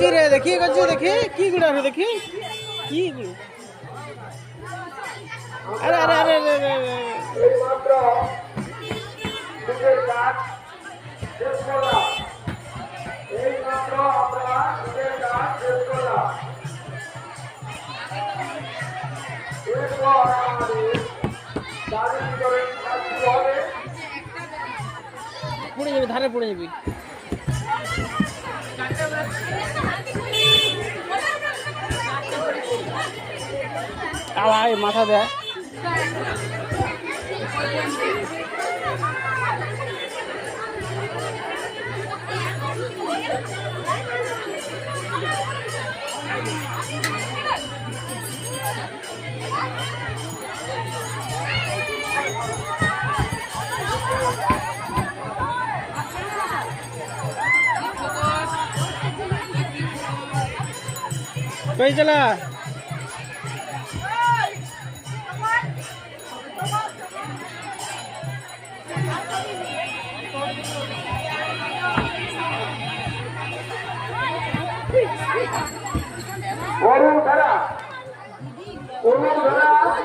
কি রে দেখি করছি দেখি কি গুড়া রে দেখি কি গুড় আরে আরে আরে আরে এইমাত্র নিজের কাজ শেষ করলাম। এইমাত্র আমরা নিজের কাজ শেষ করলাম। এরপর আমাদের গাড়ি ভিতরে কাজ শুরু হবে। পড়ে যাবি ধারে পড়ে যাবি আলাই মাথা দেয় কই চলা Please.